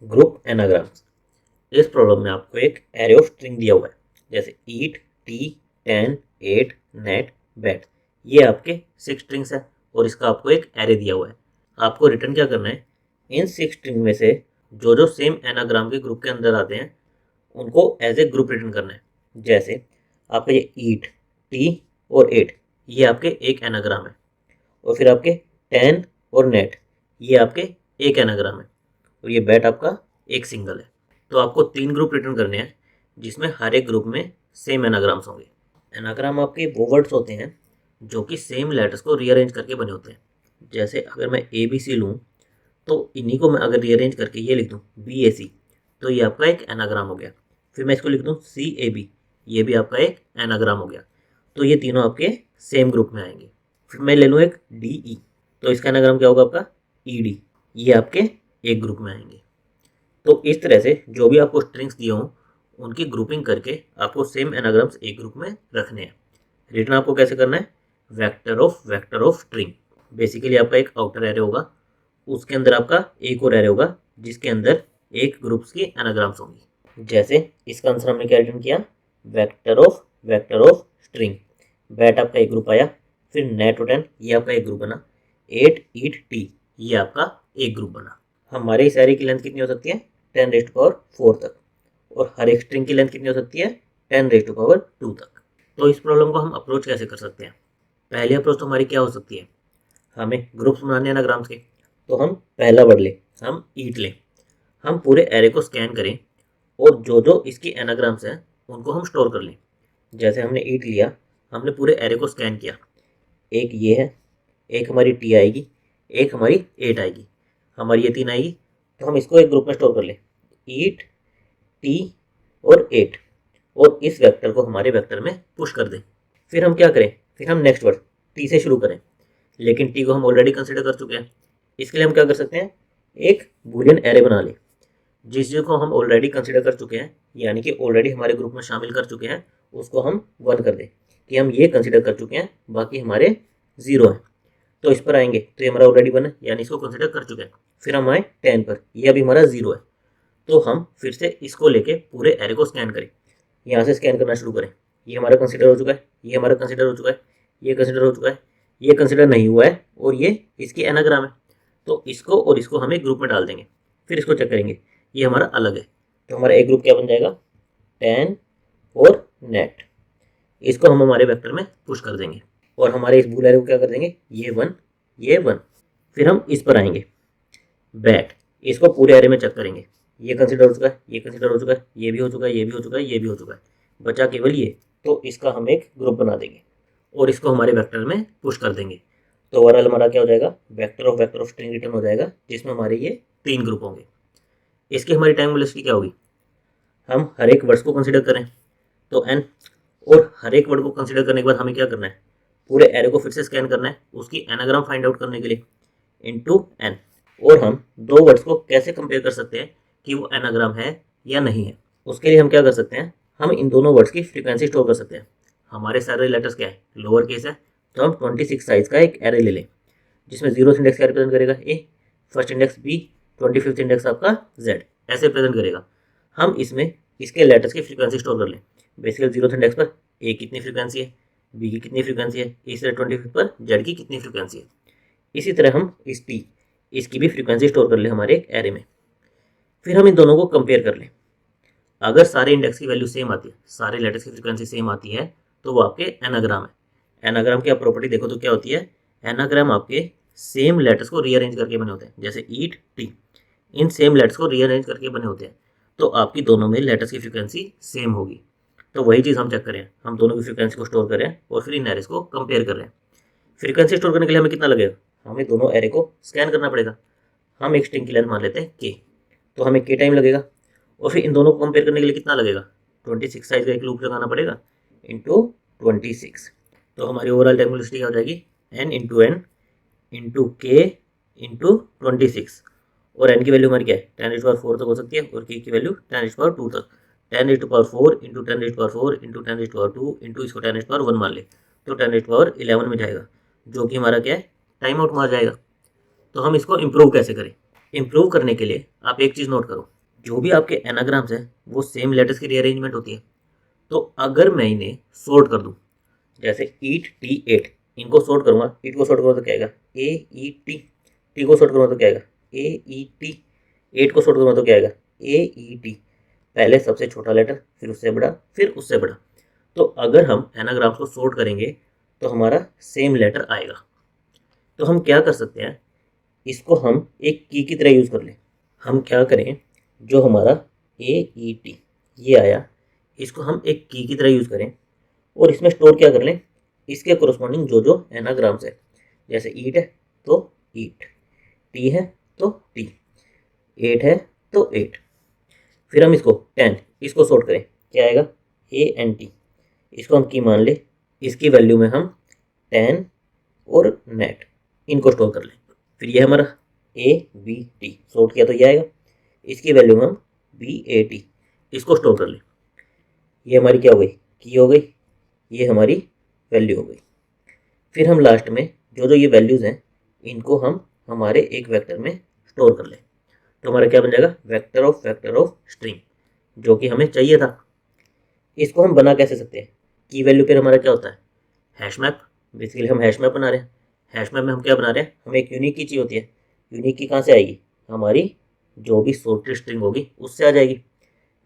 Group anagrams. इस problem में आपको एक एरे ऑफ स्ट्रिंग दिया हुआ है, जैसे ईट, टी, 10, 8, नेट, बैट। ये आपके 6 स्ट्रिंग्स है और इसका आपको एक एरे दिया हुआ है। आपको रिटर्न क्या करना है, इन 6 स्ट्रिंग में से जो जो सेम एनाग्राम के ग्रुप के अंदर आते हैं उनको एज ए ग्रुप रिटर्न करना है। जैसे आपका ये ईट, टी और 8 ये आपके एक एनाग्राम है, और फिर आपके 10 और नेट ये आपके एक एनाग्राम है, और ये बैट आपका एक सिंगल है। तो आपको 3 ग्रुप रिटर्न करने हैं जिसमें हर एक ग्रुप में सेम एनाग्राम्स होंगे। एनाग्राम आपके वो वर्ड्स होते हैं जो कि सेम लेटर्स को रीअरेंज करके बने होते हैं। जैसे अगर मैं ए बी सी लूँ तो इन्हीं को मैं अगर रीअरेंज करके ये लिख दूँ बी ए सी, तो ये आपका एक एनाग्राम हो गया। फिर मैं इसको लिख दूँ सी ए बी, ये भी आपका एक एनाग्राम हो गया। तो ये तीनों आपके सेम ग्रुप में आएंगे। फिर मैं ले लूँ एक डी ई, तो इसका एनाग्राम क्या होगा आपका ई डी, ये आपके एक ग्रुप में आएंगे। तो इस तरह से जो भी आपको स्ट्रिंग्स दिए हों उनकी ग्रुपिंग करके आपको सेम एनाग्राम्स एक ग्रुप में रखने हैं। रिटर्न आपको कैसे करना है, वेक्टर ऑफ स्ट्रिंग। बेसिकली आपका एक आउटर एरे होगा, उसके अंदर आपका एक और एरे होगा जिसके अंदर एक ग्रुप्स की एनाग्राम्स होंगी। जैसे इसका आंसर हमने क्या रिटर्न किया, वेक्टर ऑफ स्ट्रिंग। बैट आपका एक ग्रुप आया, फिर नेट और 10 ये आपका एक ग्रुप बना, 8 ईट टी ये आपका एक ग्रुप बना। हमारे इस एरे की लेंथ कितनी हो सकती है, 10⁴ तक, और हर एक स्ट्रिंग की लेंथ कितनी हो सकती है, 10⁻² तक। तो इस प्रॉब्लम को हम अप्रोच कैसे कर सकते हैं। पहली अप्रोच तो हमारी क्या हो सकती है, हमें ग्रुप्स बनाने हैं एनाग्राम्स के, तो हम पहला वर्ड लें, हम ईट लें, हम पूरे एरे को स्कैन करें और जो जो इसकी एनाग्राम्स हैं उनको हम स्टोर कर लें। जैसे हमने ईट लिया, हमने पूरे एरे को स्कैन किया, एक ये है, एक हमारी टी आएगी, एक हमारी 8 आएगी, हमारी ये 3 आएगी, तो हम इसको एक ग्रुप में स्टोर कर लें, ईट, टी और 8, और इस वेक्टर को हमारे वेक्टर में पुश कर दें। फिर हम क्या करें, फिर हम नेक्स्ट वर्ड टी से शुरू करें, लेकिन टी को हम ऑलरेडी कंसिडर कर चुके हैं। इसके लिए हम क्या कर सकते हैं, एक बूलियन एरे बना लें। जिस चीज़ को हम ऑलरेडी कंसिडर कर चुके हैं, यानी कि ऑलरेडी हमारे ग्रुप में शामिल कर चुके हैं, उसको हम 1 कर दें कि हम ये कंसिडर कर चुके हैं, बाकी हमारे 0 हैं। तो इस पर आएंगे तो ये हमारा ऑलरेडी 1 है, यानी इसको कंसिडर कर चुके हैं। फिर हम आए 10 पर, ये अभी हमारा 0 है, तो हम फिर से इसको लेके पूरे एरे को स्कैन करें, यहाँ से स्कैन करना शुरू करें। ये हमारा कंसिडर हो चुका है, ये हमारा कंसिडर हो चुका है, ये कंसिडर हो चुका है, ये कंसिडर नहीं हुआ है, और ये इसकी एनाग्राम है, तो इसको और इसको हम एक ग्रुप में डाल देंगे। फिर इसको चेक करेंगे, ये हमारा अलग है, तो हमारा एक ग्रुप क्या बन जाएगा, 10 और नेट। इसको हम हमारे वेक्टर में पुश कर देंगे और हमारे इस बूल एरे को क्या कर देंगे, ये 1, ये 1। फिर हम इस पर आएंगे बैट, इसको पूरे एरे में चेक करेंगे, ये कंसिडर हो चुका है, ये कंसिडर हो चुका है, ये भी हो चुका है, ये भी हो चुका है, ये भी हो चुका है, बचा केवल ये। तो इसका हम एक ग्रुप बना देंगे और इसको हमारे वेक्टर में पुश कर देंगे। तो ओवरऑल हमारा क्या हो जाएगा, वेक्टर ऑफ स्ट्रिंग रिटर्न हो जाएगा, जिसमें हमारे ये 3 ग्रुप होंगे। इसकी हमारी टाइम वेलोसिटी क्या होगी, हम हर एक वर्ड्स को कंसिडर करें तो n, और हर एक वर्ड को कंसिडर करने के बाद हमें क्या करना है, पूरे एरे को फिर से स्कैन करना है उसकी एनाग्राम फाइंड आउट करने के लिए, इंटू n। और हम दो वर्ड्स को कैसे कंपेयर कर सकते हैं कि वो एनाग्राम है या नहीं है, उसके लिए हम क्या कर सकते हैं, हम इन दोनों वर्ड्स की फ्रीक्वेंसी स्टोर कर सकते हैं। हमारे सारे लेटर्स क्या है, लोअर केस है, तो हम 26 साइज का एक एरे ले लें, जिसमें 0th इंडेक्स क्या रिप्रेजेंट करेगा, A, first index B, 25th index आपका जेड, ऐसे रिप्रेजेंट करेगा। हम इसमें इसके लेटर्स की फ्रीक्वेंसी स्टोर कर लें। बेसिकली 0th इंडेक्स पर ए कितनी फ्रीक्वेंसी है, बी की कितनी फ्रीक्वेंसी है, इस 25th पर जेड की कितनी फ्रीक्वेंसी है। इसी तरह हम इस टी, इसकी भी फ्रीक्वेंसी स्टोर कर लें हमारे एक एरे में। फिर हम इन दोनों को कंपेयर कर लें। अगर सारे इंडेक्स की वैल्यू सेम आती है, सारे लेटर्स की फ्रीक्वेंसी सेम आती है, तो वो आपके एनाग्राम है। एनाग्राम की आप प्रॉपर्टी देखो तो क्या होती है, एनाग्राम आपके सेम लेटर्स को रीअरेंज करके बने होते हैं। जैसे ईट, टी, इन सेम लेटर्स को रीअरेंज करके बने होते हैं, तो आपकी दोनों में लेटर्स की फ्रीक्वेंसी सेम होगी। तो वही चीज़ हम चेक करें, हम दोनों की फ्रीक्वेंसी को स्टोर करें और फिर इन एरेस को कंपेयर कर रहे हैं। फ्रीक्वेंसी स्टोर करने के लिए हमें कितना लगेगा, हमें दोनों एरे को स्कैन करना पड़ेगा। हम एक स्ट्रिंग की लेंथ मान लेते हैं के, तो हमें के टाइम लगेगा, और फिर इन दोनों को कंपेयर करने के लिए कितना लगेगा, 26 साइज का एक लूप लगाना पड़ेगा, इंटू 26। तो हमारी ओवरऑल टाइम वेलोसिटी क्या हो जाएगी, n इंटू के इंटू 26, और n की वैल्यू हमारी क्या है, 10⁴ तक हो सकती है, और k की वैल्यू 10⁴ तक। 10⁴ इंटू 10⁴ इंटू 10⁴ इंटू इसको 10⁴ मान ले, तो 10⁴ में जाएगा, जो कि हमारा क्या है, टाइम आउट मार जाएगा। तो हम इसको इम्प्रूव कैसे करें, इम्प्रूव करने के लिए आप एक चीज़ नोट करो, जो भी आपके एनाग्राम्स हैं वो सेम लेटर्स की रीअरेंजमेंट होती है। तो अगर मैं इन्हें सॉर्ट कर दूं, जैसे ईट टी एट, इनको सॉर्ट करूंगा, ईट को सॉर्ट करूंगा तो क्या आएगा ए ई टी, टी को सॉर्ट करूंगा तो क्या आएगा ए ई टी, एट को सॉर्ट करूंगा तो क्या आएगा ए ई टी। पहले सबसे छोटा लेटर, फिर उससे बड़ा, फिर उससे बड़ा। तो अगर हम एनाग्राम्स को सॉर्ट करेंगे तो हमारा सेम लेटर आएगा। तो हम क्या कर सकते हैं, इसको हम एक की तरह यूज़ कर लें। हम क्या करें, जो हमारा ए ई टी ये आया, इसको हम एक की तरह यूज़ करें और इसमें स्टोर क्या कर लें, इसके कोरस्पॉन्डिंग जो जो एनाग्राम्स है। जैसे ईट है तो ईट, टी है तो टी, एट है तो एट। फिर हम इसको 10, इसको सॉर्ट करें, क्या आएगा ए एन टी, इसको हम की मान ले, इसकी वैल्यू में हम 10 और नेट इनको स्टोर कर लें। फिर ये हमारा ए बी टी सॉर्ट किया तो ये आएगा, इसकी वैल्यू में हम बी ए टी इसको स्टोर कर लें। ये हमारी क्या हो गई, की हो गई, ये हमारी वैल्यू हो गई। फिर हम लास्ट में जो जो ये वैल्यूज़ हैं इनको हम हमारे एक वेक्टर में स्टोर कर लें। तो हमारा क्या बन जाएगा, वेक्टर ऑफ स्ट्रिंग, जो कि हमें चाहिए था। इसको हम बना कैसे सकते हैं, की वैल्यू पर हमारा क्या होता है हैश मैप। बेसिकली हम हैश मैप बना रहे हैं। हैश मैप में हम क्या बना रहे हैं, हमें एक यूनिक की चाहिए होती है। यूनिक की कहाँ से आएगी, हमारी जो भी सॉर्टेड स्ट्रिंग होगी उससे आ जाएगी।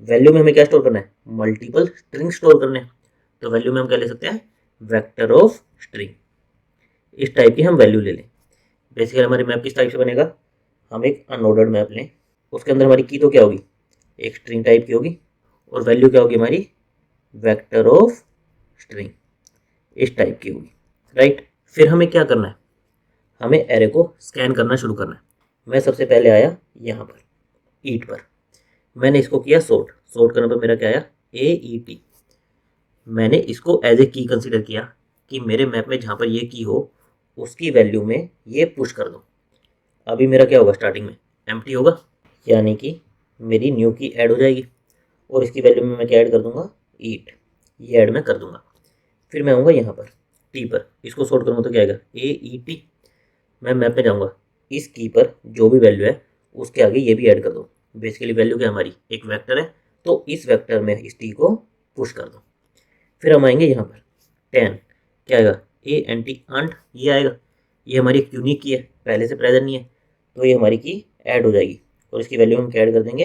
वैल्यू में हमें क्या स्टोर करना है, मल्टीपल स्ट्रिंग स्टोर करने हैं। तो वैल्यू में हम क्या ले सकते हैं, वेक्टर ऑफ स्ट्रिंग। इस टाइप की हम वैल्यू ले लें। बेसिकली हमारी मैप किस टाइप से बनेगा, हम एक अनऑर्डर्ड मैप लें, उसके अंदर हमारी की तो क्या होगी, एक स्ट्रिंग टाइप की होगी, और वैल्यू क्या होगी हमारी, वेक्टर ऑफ स्ट्रिंग इस टाइप की होगी, राइट। फिर हमें क्या करना है, हमें एरे को स्कैन करना शुरू करना है। मैं सबसे पहले आया यहाँ पर ईट पर, मैंने इसको किया सॉर्ट, सॉर्ट करने पर मेरा क्या आया ए ई टी। मैंने इसको एज ए की कंसीडर किया कि मेरे मैप में जहाँ पर ये की हो उसकी वैल्यू में ये पुश कर दो। अभी मेरा क्या होगा, स्टार्टिंग में एम्प्टी होगा, यानी कि मेरी न्यू की ऐड हो जाएगी, और इसकी वैल्यू में मैं क्या ऐड कर दूंगा, ईट, ये ऐड मैं कर दूंगा। फिर मैं आऊँगा यहाँ पर टी पर, इसको सॉर्ट करूँगा तो क्या आएगा ए ई टी। मैं मैप में जाऊँगा, इस की पर जो भी वैल्यू है उसके आगे ये भी ऐड कर दो। बेसिकली वैल्यू क्या हमारी, एक वेक्टर है, तो इस वेक्टर में इस टी को पुश कर दो। फिर हम आएंगे यहाँ पर 10, क्या आएगा ए एन टी अंट, ये आएगा। ये हमारी एक यूनिक की है, पहले से प्रेजेंट नहीं है, तो ये हमारी की ऐड हो जाएगी और इसकी वैल्यू हम क्या ऐड कर देंगे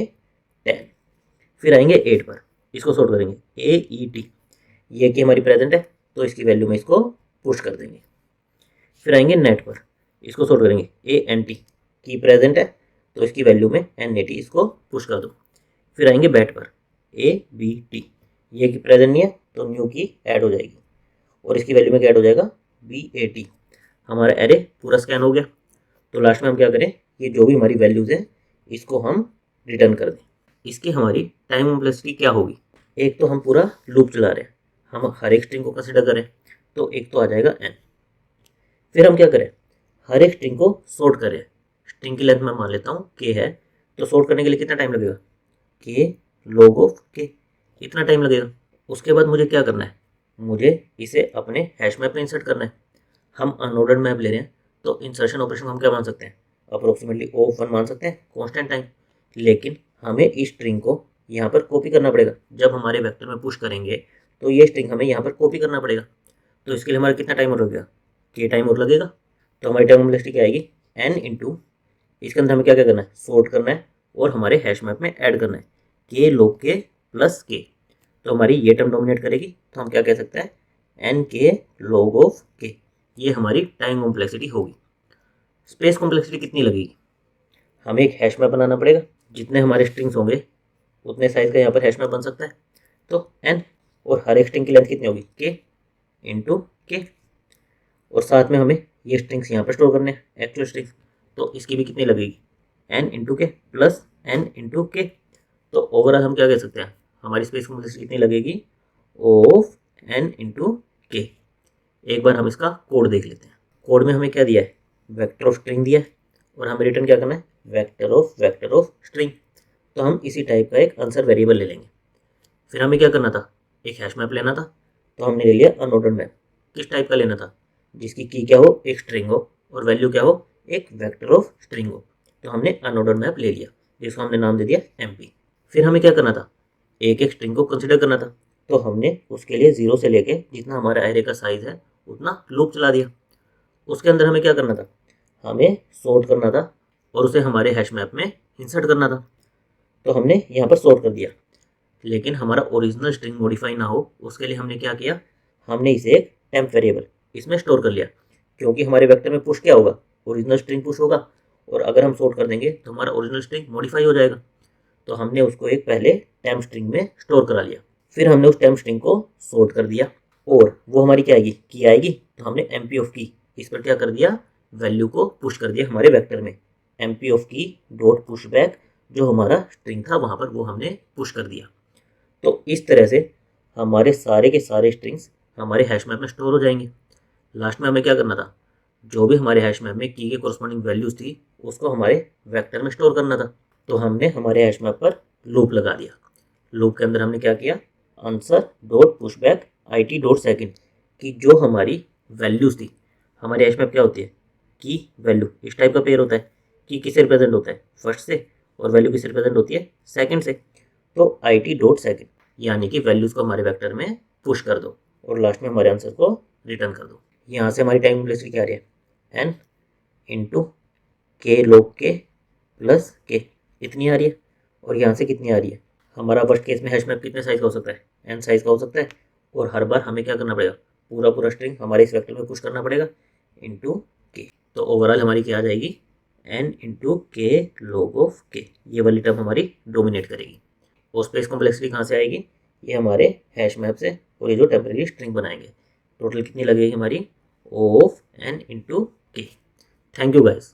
10। फिर आएंगे 8 पर, इसको सॉर्ट करेंगे ए ई टी, ये की हमारी प्रेजेंट है तो इसकी वैल्यू में इसको पुश कर देंगे। फिर आएंगे नेट पर, इसको सॉर्ट करेंगे ए एन टी, की प्रेजेंट है तो इसकी वैल्यू में एन ए टी इसको पुश कर दो। फिर आएंगे बैट पर ए बी टी, ये की प्रेजेंट नहीं है तो न्यू की ऐड हो जाएगी और इसकी वैल्यू में क्या ऐड हो जाएगा बी ए टी। हमारा एरे पूरा स्कैन हो गया। तो लास्ट में हम क्या करें, ये जो भी हमारी वैल्यूज़ हैं इसको हम रिटर्न कर दें। इसकी हमारी टाइम कॉम्प्लेक्सिटी क्या होगी, एक तो हम पूरा लूप चला रहे हैं, हम हर एक स्ट्रिंग को कंसिडर करें तो एक तो आ जाएगा एन। फिर हम क्या करें, हर एक स्ट्रिंग को सॉर्ट करें। स्ट्रिंग की लेंथ मैं मान लेता हूँ के है, तो सॉर्ट करने के लिए कितना टाइम लगेगा, के लॉग ऑफ के, इतना टाइम लगेगा। उसके बाद मुझे क्या करना है, मुझे इसे अपने हैश मैप में इंसर्ट करना है। हम अनऑर्डर्ड मैप ले रहे हैं तो इंसर्शन ऑपरेशन हम क्या मान सकते हैं, अप्रोक्सीमेटली O1 मान सकते हैं, कांस्टेंट टाइम। लेकिन हमें इस स्ट्रिंग को यहाँ पर कॉपी करना पड़ेगा। जब हमारे वेक्टर में पुश करेंगे तो ये स्ट्रिंग हमें यहाँ पर कॉपी करना पड़ेगा। तो इसके लिए हमारा कितना टाइम और लगेगा, के टाइम और लगेगा। तो हमारी टाइम कॉम्प्लेक्सिटी क्या आएगी एन इंटू, इसके अंदर हमें क्या क्या करना है, सॉर्ट करना है और हमारे हैश मैप में ऐड करना है के लॉग के प्लस के। तो हमारी ये टर्म डोमिनेट करेगी, तो हम क्या कह सकते हैं एन के लॉग ऑफ के। ये हमारी टाइम कॉम्प्लेक्सिटी होगी। स्पेस कॉम्प्लेक्सिटी कितनी लगेगी, हमें एक हैश मैप बनाना पड़ेगा, जितने हमारे स्ट्रिंग्स होंगे उतने साइज का यहाँ पर हैश मैप बन सकता है। तो एन, और हर एक स्ट्रिंग की लेंथ कितनी होगी के इंटू के, और साथ में हमें ये स्ट्रिंग्स यहाँ पर स्टोर करने हैं एक्चुअल स्ट्रिंग्स, तो इसकी भी कितनी लगेगी एन इंटू के प्लस एन इंटू के। तो ओवरऑल हम क्या कह सकते हैं, हमारी स्पेस कॉम्प्लेक्सिटी कितनी लगेगी ऑफ एन इंटू के। एक बार हम इसका कोड देख लेते हैं। कोड में हमें क्या दिया है, वेक्टर ऑफ स्ट्रिंग दिया है और हमें रिटर्न क्या करना है, वेक्टर ऑफ स्ट्रिंग। तो हम इसी टाइप का एक आंसर वेरिएबल ले लेंगे। फिर हमें क्या करना था, एक हैश मैप लेना था, तो हमने ले लिया अनऑर्डर्ड मैप। किस टाइप का लेना था, जिसकी की क्या हो, एक स्ट्रिंग हो, और वैल्यू क्या हो, एक वेक्टर ऑफ स्ट्रिंग हो। तो हमने अनऑर्डर्ड मैप ले लिया, जिसको हमने नाम दे दिया एमपी। फिर हमें क्या करना था, एक एक स्ट्रिंग को कंसिडर करना था। तो हमने उसके लिए 0 से लेके जितना हमारा एरे का साइज है उतना लूप चला दिया। उसके अंदर हमें क्या करना था, हमें सॉर्ट करना था और उसे हमारे हैश मैप में इंसर्ट करना था। तो हमने यहाँ पर सॉर्ट कर दिया, लेकिन हमारा ओरिजिनल स्ट्रिंग मॉडिफाई ना हो उसके लिए हमने क्या किया, हमने इसे एक टेम्प वेरिएबल इसमें स्टोर कर लिया। क्योंकि हमारे वेक्टर में पुश क्या होगा, ओरिजिनल स्ट्रिंग पुश होगा, और अगर हम सॉर्ट कर देंगे तो हमारा ओरिजिनल स्ट्रिंग मॉडिफाई हो जाएगा। तो हमने उसको एक पहले टेम्प स्ट्रिंग में स्टोर करा लिया। फिर हमने उस टेम्प स्ट्रिंग को सॉर्ट कर दिया और वो हमारी क्या आएगी, की आएगी। तो हमने एमपी ऑफ की इस पर क्या कर दिया, वैल्यू को पुश कर दिया हमारे वेक्टर में। एमपी ऑफ की डॉट पुश बैक, जो हमारा स्ट्रिंग था वहाँ पर वो हमने पुश कर दिया। तो इस तरह से हमारे सारे के सारे स्ट्रिंग्स हमारे हैश मैप में स्टोर हो जाएंगे। लास्ट में हमें क्या करना था, जो भी हमारे हैश मैप में की के कोरस्पॉन्डिंग वैल्यूज थी उसको हमारे वेक्टर में स्टोर करना था। तो हमने हमारे हैश मैप पर लूप लगा दिया। लूप के अंदर हमने क्या किया, answer dot push back I T dot second की जो हमारी वैल्यूज थी। हमारी हैश मैप क्या होती है, की वैल्यू इस टाइप का पेयर होता है। की किससे रिप्रेजेंट होता है, फर्स्ट से, और वैल्यू किससे रिप्रेजेंट होती है, सेकंड से। तो आई टी डॉट सेकेंड यानी कि वैल्यूज को हमारे वेक्टर में पुश कर दो और लास्ट में हमारे आंसर को रिटर्न कर दो। यहाँ से हमारी टाइम कॉम्प्लेक्सिटी क्या आ रही है, एन इंटू के लॉग के प्लस के, इतनी आ रही है। और यहाँ से कितनी आ रही है, हमारा वर्स्ट केस में हैश मैप कितने साइज का हो सकता है, एन साइज का हो सकता है। और हर बार हमें क्या करना पड़ेगा, पूरा पूरा स्ट्रिंग हमारे इस वेक्टर में पुश करना पड़ेगा इंटू के। तो ओवरऑल हमारी क्या आ जाएगी, एन इंटू के लॉग ऑफ के, ये वाली टर्म हमारी डोमिनेट करेगी। और स्पेस कॉम्प्लेक्सिटी कहाँ से आएगी, ये हमारे हैश मैप से, और ये जो टेम्परेरी स्ट्रिंग बनाएंगे। टोटल कितनी लगेगी हमारी, ऑफ एन इंटू के। Thank you guys.